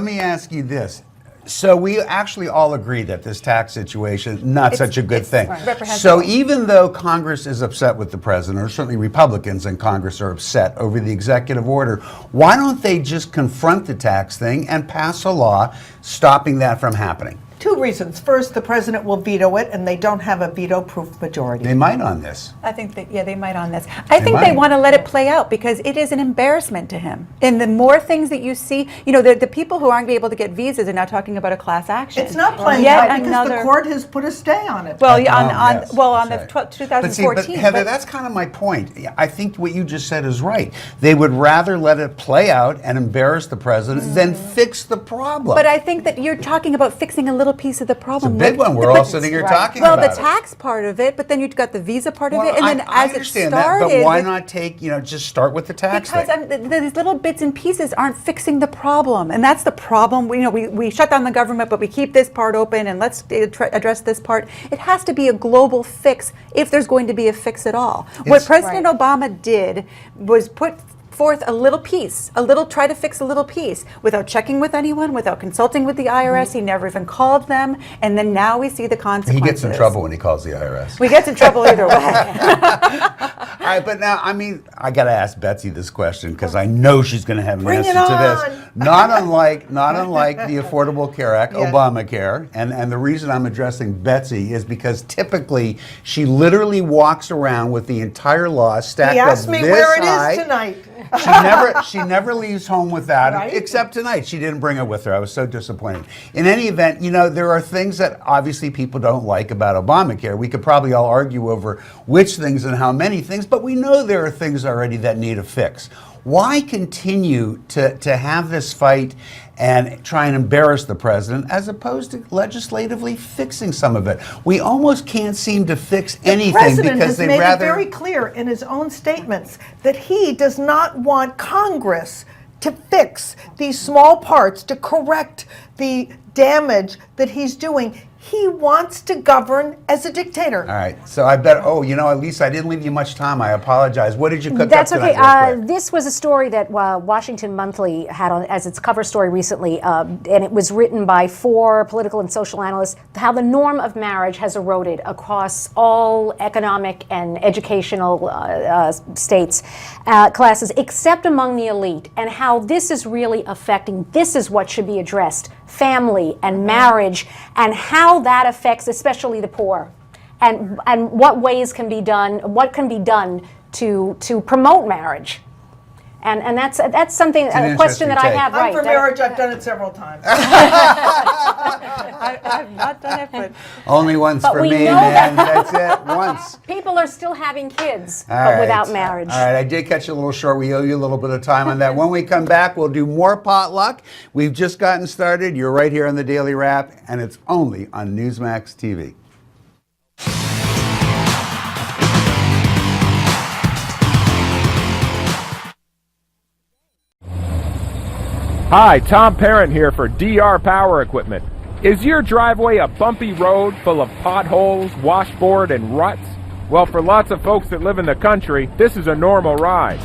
Speaker 1: me ask you this. So we actually all agree that this tax situation not such a good thing. So even though Congress is upset with the president, or certainly Republicans in Congress are upset over the executive order, why don't they just confront the tax thing and pass a law stopping that from happening?
Speaker 6: Two reasons. First, the president will veto it, and they don't have a veto-proof majority.
Speaker 1: They might on this.
Speaker 4: I think that, they might on this. I think they want to let it play out because it is an embarrassment to him. And the more things that you see, the people who aren't able to get visas are now talking about a class action.
Speaker 6: It's not playing out because the court has put a stay on it.
Speaker 4: Well, on the 2014.
Speaker 1: But Heather, that's kind of my point. I think what you just said is right. They would rather let it play out and embarrass the president than fix the problem.
Speaker 4: But I think that you're talking about fixing a little piece of the problem.
Speaker 1: It's a big one. We're all sitting here talking about it.
Speaker 4: Well, the tax part of it, but then you've got the visa part of it, and then
Speaker 1: I
Speaker 4: as it
Speaker 1: understand
Speaker 4: started,
Speaker 1: that, but why not take, just start with the tax
Speaker 4: because
Speaker 1: thing?
Speaker 4: these little bits and pieces aren't fixing the problem, and that's the problem. We shut down the government, but we keep this part open, and let's address this part. It has to be a global fix if there's going to be a fix at all. What President Obama did was put forth a little piece, try to fix a little piece without checking with anyone, without consulting with the IRS. He never even called them, and then now we see the consequences.
Speaker 1: He gets in trouble when he calls the IRS.
Speaker 4: We get in trouble either way.
Speaker 1: All right, but now, I got to ask Betsy this question because I know she's going to have an answer to this. Not unlike the Affordable Care Act, Obamacare, and the reason I'm addressing Betsy is because typically she literally walks around with the entire law stacked up this high.
Speaker 6: He asked me where it is tonight.
Speaker 1: She never leaves home without it, except tonight. She didn't bring it with her. I was so disappointed. In any event, there are things that obviously people don't like about Obamacare. We could probably all argue over which things and how many things, but we know there are things already that need a fix. Why continue to have this fight and try and embarrass the president as opposed to legislatively fixing some of it? We almost can't seem to fix anything because they rather...
Speaker 6: The president has made it very clear in his own statements that he does not want Congress to fix these small parts, to correct the damage that he's doing. He wants to govern as a dictator.
Speaker 1: All right. So I bet, at least I didn't leave you much time. I apologize. What did you cook
Speaker 5: That's
Speaker 1: up
Speaker 5: okay.
Speaker 1: tonight?
Speaker 5: This was a story that Washington Monthly had as its cover story recently, and it was written by 4 political and social analysts, how the norm of marriage has eroded across all economic and educational states, classes, except among the elite, and how this is really affecting, this is what should be addressed, family and marriage, and how that affects especially the poor, and what ways can be done, what can be done to promote marriage. And that's something, a question that I have.
Speaker 6: I'm for marriage. I've done it several times.
Speaker 4: I've not done it, but
Speaker 1: only once for me, man. That's it. Once.
Speaker 5: People are still having kids, but without marriage.
Speaker 1: All right, I did catch you a little short. We owe you a little bit of time on that. When we come back, we'll do more potluck. We've just gotten started. You're right here on the Daily Wrap, and it's only on Newsmax TV.
Speaker 14: Hi, Tom Parent here for DR Power Equipment. Is your driveway a bumpy road full of potholes, washboard, and ruts? Well, for lots of folks that live in the country, this is a normal ride.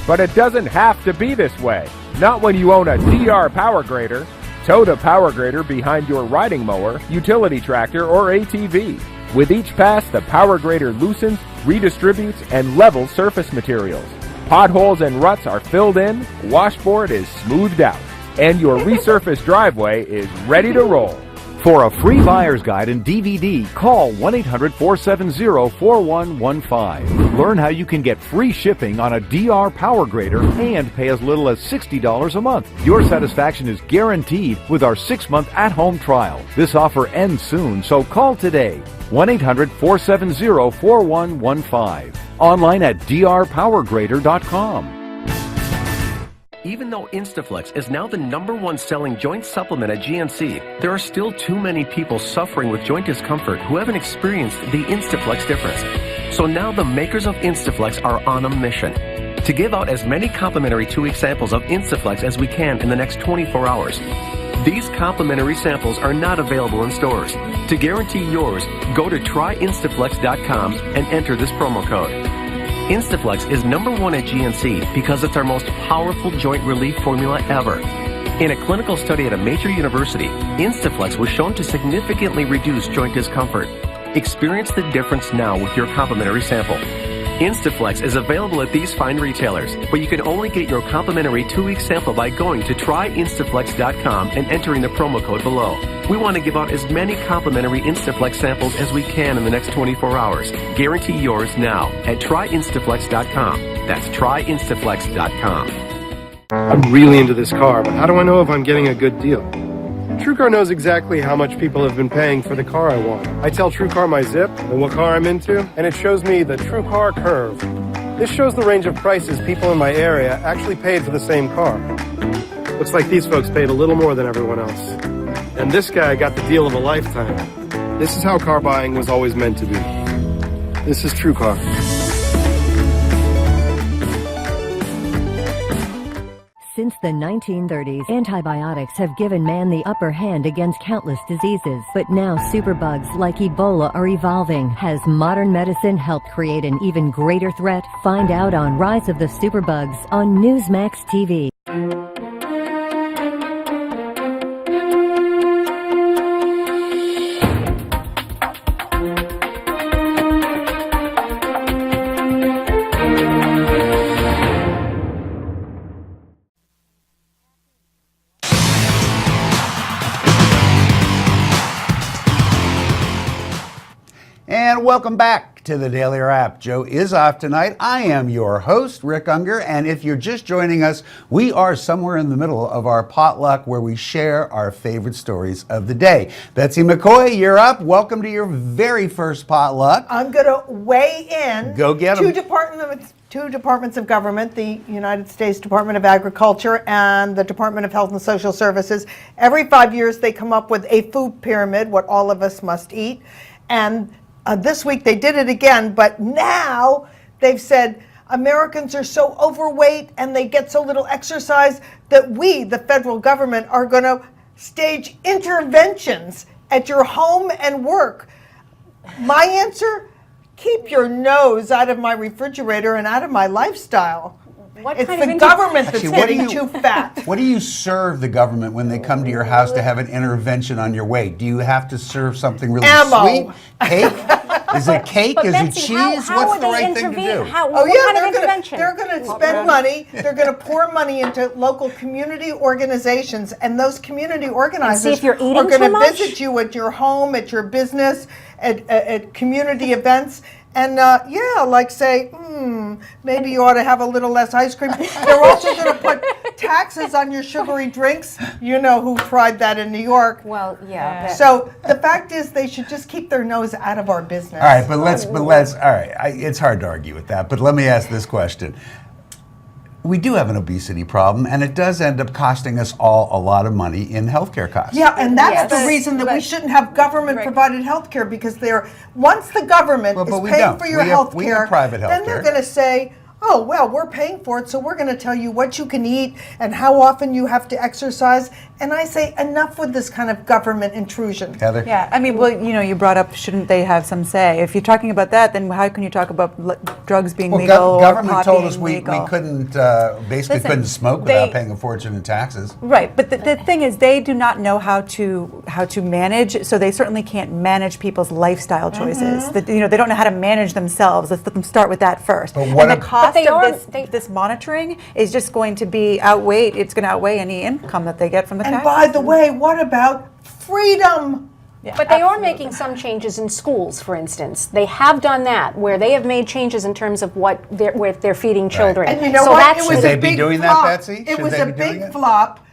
Speaker 14: But it doesn't have to be this way. Not when you own a DR Power Grader. Tow the Power Grader behind your riding mower, utility tractor, or ATV. With each pass, the Power Grader loosens, redistributes, and levels surface materials. Potholes and ruts are filled in, washboard is smoothed out, and your resurfaced driveway is ready to roll.
Speaker 15: For a free buyer's guide and DVD, call 1-800-470-4115. Learn how you can get free shipping on a DR Power Grader and pay as little as $60 a month. Your satisfaction is guaranteed with our 6-month at-home trial. This offer ends soon, so call today. 1-800-470-4115. Online at drpowergrader.com.
Speaker 16: Even though Instaflex is now the #1 selling joint supplement at GNC, there are still too many people suffering with joint discomfort who haven't experienced the Instaflex difference. So now the makers of Instaflex are on a mission to give out as many complimentary 2-week samples of Instaflex as we can in the next 24 hours. These complimentary samples are not available in stores. To guarantee yours, go to tryinstaflex.com and enter this promo code. Instaflex is #1 at GNC because it's our most powerful joint relief formula ever. In a clinical study at a major university, Instaflex was shown to significantly reduce joint discomfort. Experience the difference now with your complimentary sample. Instaflex is available at these fine retailers, but you can only get your complimentary 2-week sample by going to tryinstaflex.com and entering the promo code below. We want to give out as many complimentary Instaflex samples as we can in the next 24 hours. Guarantee yours now at tryinstaflex.com. That's tryinstaflex.com.
Speaker 17: I'm really into this car, but how do I know if I'm getting a good deal? TrueCar knows exactly how much people have been paying for the car I want. I tell TrueCar my zip and what car I'm into, and it shows me the TrueCar curve. This shows the range of prices people in my area actually paid for the same car. Looks like these folks paid a little more than everyone else. And this guy got the deal of a lifetime. This is how car buying was always meant to be. This is TrueCar.
Speaker 19: Since the 1930s, antibiotics have given man the upper hand against countless diseases. But now superbugs like Ebola are evolving. Has modern medicine helped create an even greater threat? Find out on Rise of the Superbugs on Newsmax TV.
Speaker 1: And welcome back to the Daily Wrap. Joe is off tonight. I am your host, Rick Unger, and if you're just joining us, we are somewhere in the middle of our potluck where we share our favorite stories of the day. Betsy McCoy, you're up. Welcome to your very first potluck.
Speaker 6: I'm going to weigh in.
Speaker 1: Go get 'em.
Speaker 6: Two departments of government, the United States Department of Agriculture and the Department of Health and Social Services. Every 5 years, they come up with a food pyramid, what all of us must eat. And this week they did it again, but now they've said Americans are so overweight and they get so little exercise that we, the federal government, are going to stage interventions at your home and work. My answer? Keep your nose out of my refrigerator and out of my lifestyle. It's the government that's getting too fat.
Speaker 1: What do you serve the government when they come to your house to have an intervention on your weight? Do you have to serve something really sweet? Cake? Is it cake?
Speaker 5: But
Speaker 1: Is
Speaker 5: Betsy,
Speaker 1: it cheese?
Speaker 5: how
Speaker 1: What's the
Speaker 5: would they
Speaker 1: right thing to
Speaker 5: intervene?
Speaker 1: do?
Speaker 5: What kind of intervention?
Speaker 6: They're going to spend money. They're going to pour money into local community organizations, and those community organizers
Speaker 5: see if you're eating
Speaker 6: are going
Speaker 5: too
Speaker 6: to
Speaker 5: much?
Speaker 6: visit you at your home, at your business, at community events. And say, maybe you ought to have a little less ice cream. They're also going to put taxes on your sugary drinks. You know who tried that in New York.
Speaker 5: Well, yeah.
Speaker 6: So the fact is they should just keep their nose out of our business.
Speaker 1: All right, but let's, it's hard to argue with that, but let me ask this question. We do have an obesity problem, and it does end up costing us all a lot of money in healthcare costs.
Speaker 6: Yeah, and that's the reason that we shouldn't have government-provided health care, because once the government is paying for your health care, then they're going to say, oh, well, we're paying for it, so we're going to tell you what you can eat and how often you have to exercise. And I say, enough with this kind of government intrusion.
Speaker 1: Heather?
Speaker 4: Yeah, I mean, well, you brought up, shouldn't they have some say? If you're talking about that, then how can you talk about drugs being legal or
Speaker 1: government
Speaker 4: pot
Speaker 1: told us
Speaker 4: being
Speaker 1: we
Speaker 4: legal?
Speaker 1: couldn't, couldn't smoke without paying a fortune in taxes.
Speaker 4: Right, but the thing is, they do not know how to manage, so they certainly can't manage people's lifestyle choices. They don't know how to manage themselves. Let's let them start with that first.
Speaker 1: But what
Speaker 4: the cost of this monitoring is just going to be it's going to outweigh any income that they get from the taxes.
Speaker 6: And by the way, what about freedom?
Speaker 4: Yeah,
Speaker 5: but they are making some changes in schools, for instance. They have done that, where they have made changes in terms of where they're feeding children.
Speaker 6: And you know what? It was a big flop. It was a big flop.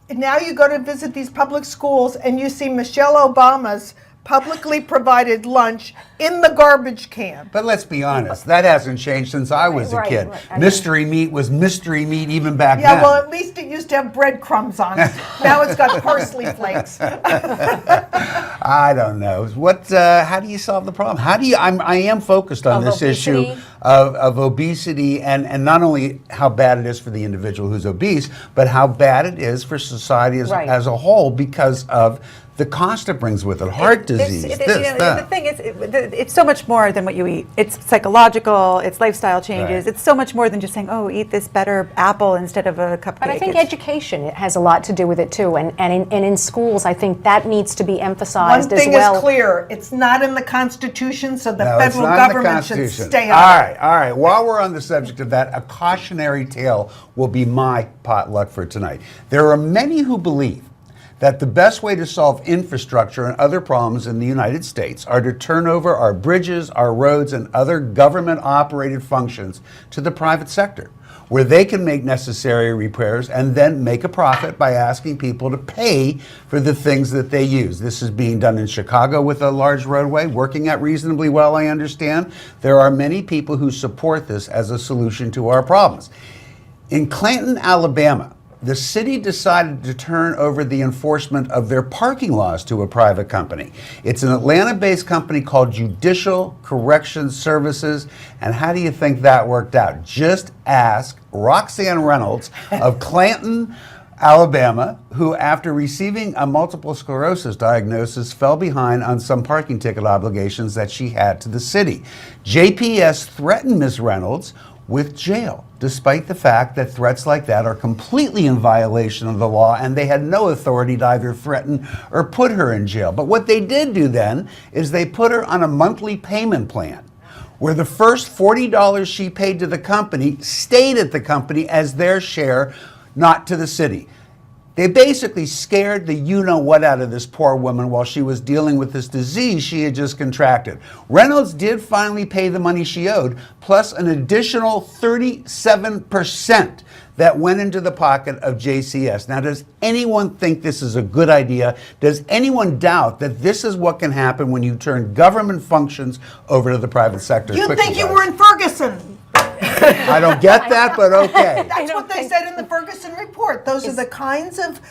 Speaker 6: Now you go to visit these public schools and you see Michelle Obama's publicly provided lunch in the garbage can.
Speaker 1: But let's be honest, that hasn't changed since I was a kid. Mystery meat was mystery meat even back then.
Speaker 6: Yeah, well, at least it used to have breadcrumbs on it. Now it's got parsley flakes.
Speaker 1: I don't know. How do you solve the problem? I am focused on this issue of obesity, and not only how bad it is for the individual who's obese, but how bad it is for society as a whole because of the cost it brings with it. Heart disease,
Speaker 4: the thing is, it's so much more than what you eat. It's psychological, it's lifestyle changes. It's so much more than just saying, oh, eat this better apple instead of a cupcake.
Speaker 5: But I think education has a lot to do with it too, and in schools, I think that needs to be emphasized as well.
Speaker 6: One thing is clear, it's not in the Constitution, so the federal government should stay on it.
Speaker 1: All right. While we're on the subject of that, a cautionary tale will be my potluck for tonight. There are many who believe that the best way to solve infrastructure and other problems in the United States are to turn over our bridges, our roads, and other government-operated functions to the private sector, where they can make necessary repairs and then make a profit by asking people to pay for the things that they use. This is being done in Chicago with a large roadway, working out reasonably well, I understand. There are many people who support this as a solution to our problems. In Clanton, Alabama, the city decided to turn over the enforcement of their parking laws to a private company. It's an Atlanta-based company called Judicial Corrections Services. And how do you think that worked out? Just ask Roxanne Reynolds of Clanton, Alabama, who after receiving a multiple sclerosis diagnosis fell behind on some parking ticket obligations that she had to the city. JPS threatened Ms. Reynolds with jail, despite the fact that threats like that are completely in violation of the law and they had no authority to either threaten or put her in jail. But what they did do then is they put her on a monthly payment plan where the first $40 she paid to the company stayed at the company as their share, not to the city. They basically scared the you-know-what out of this poor woman while she was dealing with this disease she had just contracted. Reynolds did finally pay the money she owed, plus an additional 37% that went into the pocket of JCS. Now, does anyone think this is a good idea? Does anyone doubt that this is what can happen when you turn government functions over to the private sector?
Speaker 6: You'd think you were in Ferguson.
Speaker 1: I don't get that, but okay.
Speaker 6: That's what they said in the Ferguson report. Those are the kinds of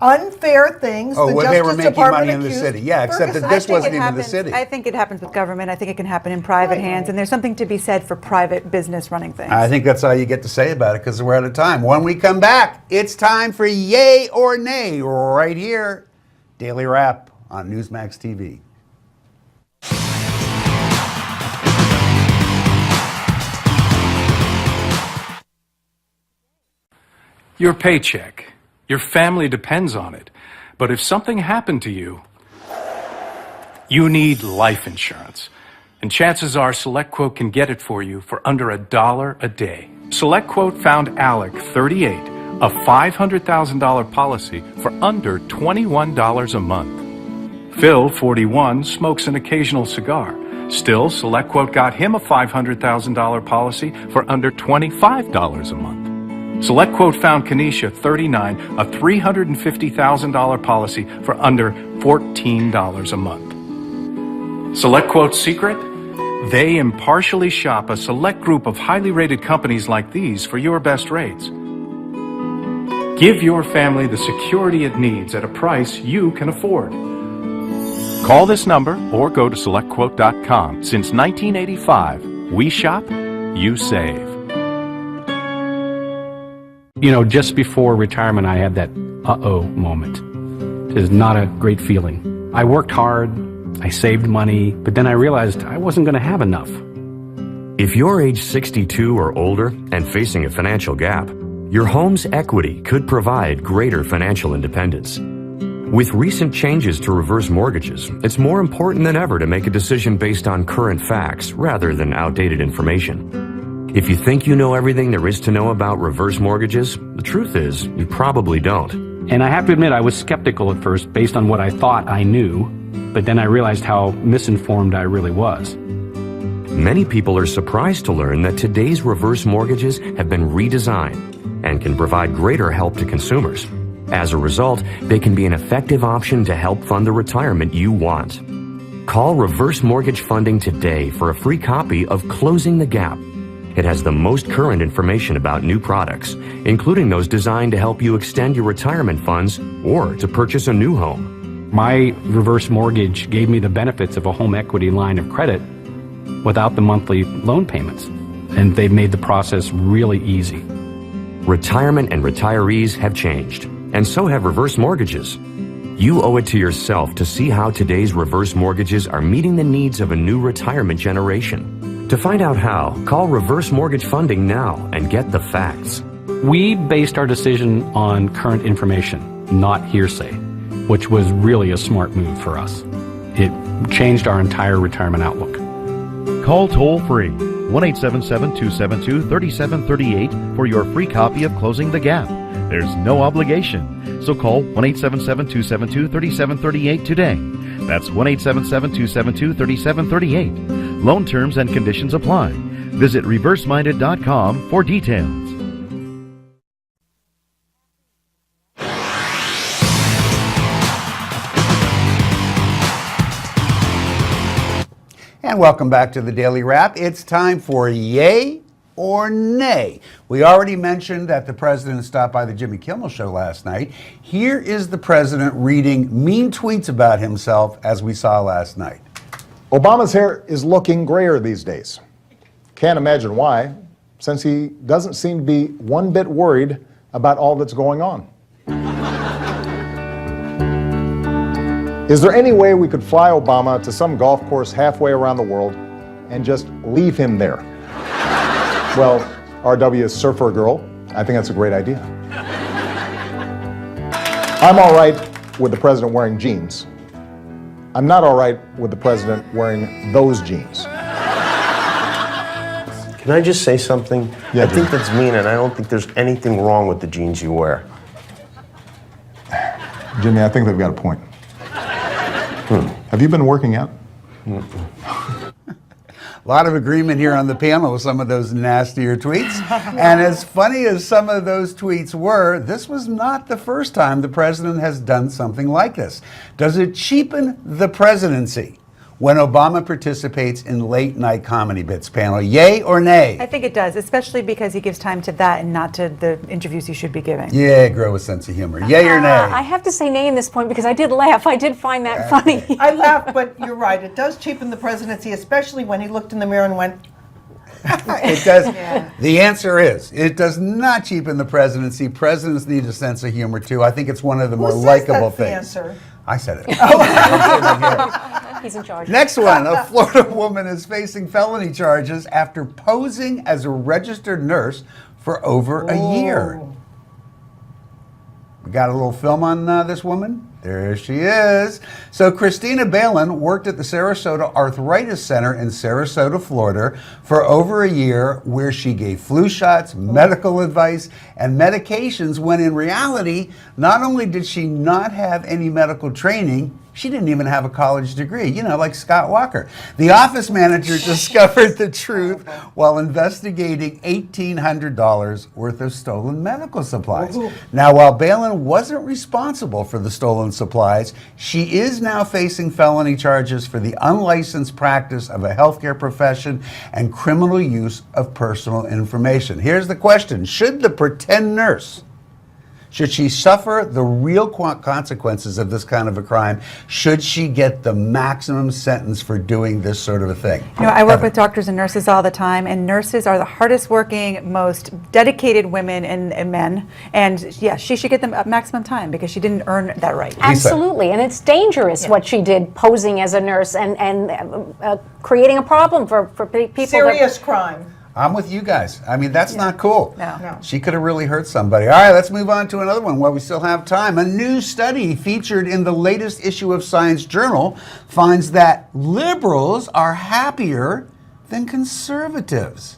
Speaker 6: unfair things the
Speaker 1: where
Speaker 6: Justice
Speaker 1: they were making
Speaker 6: Department
Speaker 1: money in the
Speaker 6: accused
Speaker 1: city. Yeah, except that this wasn't even the city.
Speaker 4: I think it happens with government. I think it can happen in private hands, and there's something to be said for private business running things.
Speaker 1: I think that's all you get to say about it because we're out of time. When we come back, it's time for Yay or Nay right here. Daily Wrap on Newsmax TV.
Speaker 20: Your paycheck. Your family depends on it. But if something happened to you, you need life insurance. And chances are SelectQuote can get it for you for under $1 a day. SelectQuote found Alec, 38, a $500,000 policy for under $21 a month. Phil, 41, smokes an occasional cigar. Still, SelectQuote got him a $500,000 policy for under $25 a month. SelectQuote found Kenesha, 39, a $350,000 policy for under $14 a month. SelectQuote's secret? They impartially shop a select group of highly rated companies like these for your best rates. Give your family the security it needs at a price you can afford. Call this number or go to SelectQuote.com. Since 1985, we shop, you save.
Speaker 21: You know, just before retirement, I had that uh-oh moment. It is not a great feeling. I worked hard, I saved money, but then I realized I wasn't going to have enough.
Speaker 22: If you're age 62 or older and facing a financial gap, your home's equity could provide greater financial independence. With recent changes to reverse mortgages, it's more important than ever to make a decision based on current facts rather than outdated information. If you think you know everything there is to know about reverse mortgages, the truth is, you probably don't.
Speaker 21: And I have to admit, I was skeptical at first based on what I thought I knew, but then I realized how misinformed I really was.
Speaker 22: Many people are surprised to learn that today's reverse mortgages have been redesigned and can provide greater help to consumers. As a result, they can be an effective option to help fund the retirement you want. Call Reverse Mortgage Funding today for a free copy of Closing the Gap. It has the most current information about new products, including those designed to help you extend your retirement funds or to purchase a new home.
Speaker 21: My reverse mortgage gave me the benefits of a home equity line of credit, without the monthly loan payments. And they've made the process really easy.
Speaker 22: Retirement and retirees have changed, and so have reverse mortgages. You owe it to yourself to see how today's reverse mortgages are meeting the needs of a new retirement generation. To find out how, call Reverse Mortgage Funding now and get the facts.
Speaker 21: We based our decision on current information, not hearsay, which was really a smart move for us. It changed our entire retirement outlook.
Speaker 15: Call toll-free 1-877-272-3738 for your free copy of Closing the Gap. There's no obligation, so call 1-877-272-3738 today. That's 1-877-272-3738. Loan terms and conditions apply. Visit reverseminded.com for details.
Speaker 1: And welcome back to the Daily Wrap. It's time for Yay or Nay. We already mentioned that the president stopped by the Jimmy Kimmel Show last night. Here is the president reading mean tweets about himself as we saw last night.
Speaker 2: Obama's hair is looking grayer these days. Can't imagine why, since he doesn't seem to be one bit worried about all that's going on. Is there any way we could fly Obama to some golf course halfway around the world and just leave him there? Well, RW is surfer girl. I think that's a great idea. I'm all right with the president wearing jeans. I'm not all right with the president wearing those jeans.
Speaker 8: Can I just say something?
Speaker 2: Yeah,
Speaker 8: I think that's mean, and I don't think there's anything wrong with the jeans you wear.
Speaker 2: Jimmy, I think they've got a point. Have you been working out?
Speaker 1: A lot of agreement here on the panel with some of those nastier tweets. And as funny as some of those tweets were, this was not the first time the president has done something like this. Does it cheapen the presidency when Obama participates in late night comedy bits? Panel, yay or nay?
Speaker 4: I think it does, especially because he gives time to that and not to the interviews he should be giving.
Speaker 1: Yeah, grow a sense of humor. Yay or nay?
Speaker 5: I have to say nay in this point because I did laugh. I did find that funny.
Speaker 6: I laughed, but you're right. It does cheapen the presidency, especially when he looked in the mirror and went,
Speaker 1: It does. Yeah. The answer is, it does not cheapen the presidency. Presidents need a sense of humor, too. I think it's one of the more likable things.
Speaker 6: Answer?
Speaker 1: I said it.
Speaker 5: He's in charge.
Speaker 1: Next one, a Florida woman is facing felony charges after posing as a registered nurse for over a year. We got a little film on this woman. There she is. So Christina Balin worked at the Sarasota Arthritis Center in Sarasota, Florida for over a year, where she gave flu shots, medical advice, and medications when in reality, not only did she not have any medical training, she didn't even have a college degree, you know, like Scott Walker. The office manager discovered the truth while investigating $1,800 worth of stolen medical supplies. Now, while Balin wasn't responsible for the stolen supplies, she is now facing felony charges for the unlicensed practice of a healthcare profession and criminal use of personal information. Here's the question. Should the pretend nurse, should she suffer the real consequences of this kind of a crime? Should she get the maximum sentence for doing this sort of a thing?
Speaker 4: You know, I work with doctors and nurses all the time, and nurses are the hardest working, most dedicated women and men. And yeah, she should get the maximum time because she didn't earn that right.
Speaker 5: Absolutely, and it's dangerous what she did, posing as a nurse and creating a problem for people.
Speaker 6: Serious crime.
Speaker 1: I'm with you guys. I mean, that's not cool.
Speaker 6: No.
Speaker 1: She could have really hurt somebody. All right, let's move on to another one while we still have time. A new study featured in the latest issue of Science Journal finds that liberals are happier than conservatives.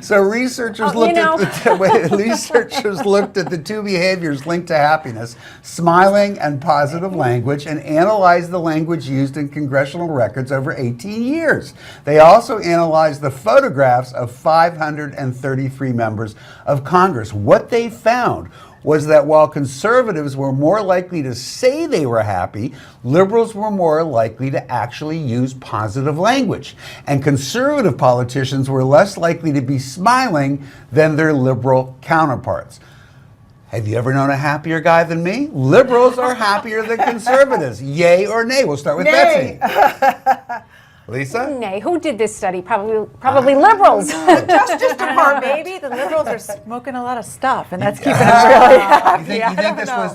Speaker 1: So researchers looked at the two behaviors linked to happiness, smiling and positive language, and analyzed the language used in congressional records over 18 years. They also analyzed the photographs of 533 members of Congress. What they found was that while conservatives were more likely to say they were happy, liberals were more likely to actually use positive language. And conservative politicians were less likely to be smiling than their liberal counterparts. Have you ever known a happier guy than me? Liberals are happier than conservatives. Yay or nay? We'll start with
Speaker 6: Nay.
Speaker 1: Betsy. Lisa?
Speaker 5: Nay, who did this study? Probably liberals.
Speaker 6: Justice Department.
Speaker 4: Maybe the liberals are smoking a lot of stuff, and that's keeping them really happy.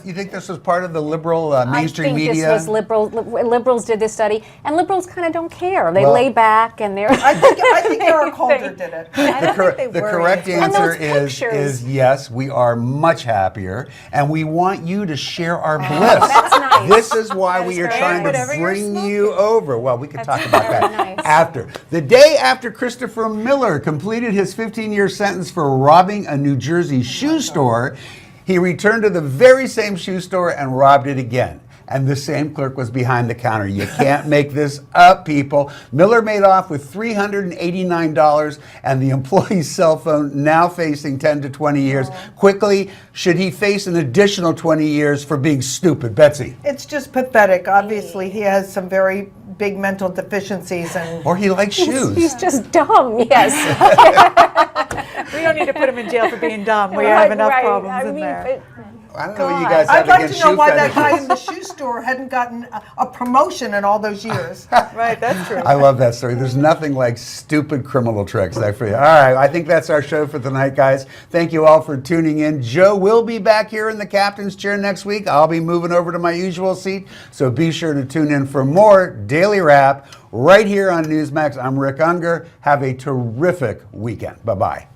Speaker 1: You think this was part of the liberal mainstream
Speaker 5: I think
Speaker 1: media?
Speaker 5: this was liberals did this study, and liberals kind of don't care. They lay back and they're.
Speaker 6: I think Eric Holder did it.
Speaker 1: The correct answer is yes, we are much happier, and we want you to share our bliss.
Speaker 5: That's nice.
Speaker 1: This is why we are trying to bring you over. Well, we can talk about that after. The day after Christopher Miller completed his 15-year sentence for robbing a New Jersey shoe store, he returned to the very same shoe store and robbed it again. And the same clerk was behind the counter. You can't make this up, people. Miller made off with $389, and the employee's cell phone now facing 10 to 20 years. Quickly, should he face an additional 20 years for being stupid? Betsy?
Speaker 6: It's just pathetic. Obviously, he has some very big mental deficiencies.
Speaker 1: Or he likes shoes.
Speaker 5: He's just dumb, yes.
Speaker 4: We don't need to put him in jail for being dumb. We have enough problems in there.
Speaker 1: I don't know what you guys have
Speaker 6: I'd like
Speaker 1: against
Speaker 6: to know
Speaker 1: shoe
Speaker 6: why that
Speaker 1: fetishes.
Speaker 6: guy in the shoe store hadn't gotten a promotion in all those years.
Speaker 4: Right, that's true.
Speaker 1: I love that story. There's nothing like stupid criminal tricks. All right, I think that's our show for tonight, guys. Thank you all for tuning in. Joe will be back here in the captain's chair next week. I'll be moving over to my usual seat, so be sure to tune in for more Daily Wrap right here on Newsmax. I'm Rick Unger. Have a terrific weekend. Bye-bye.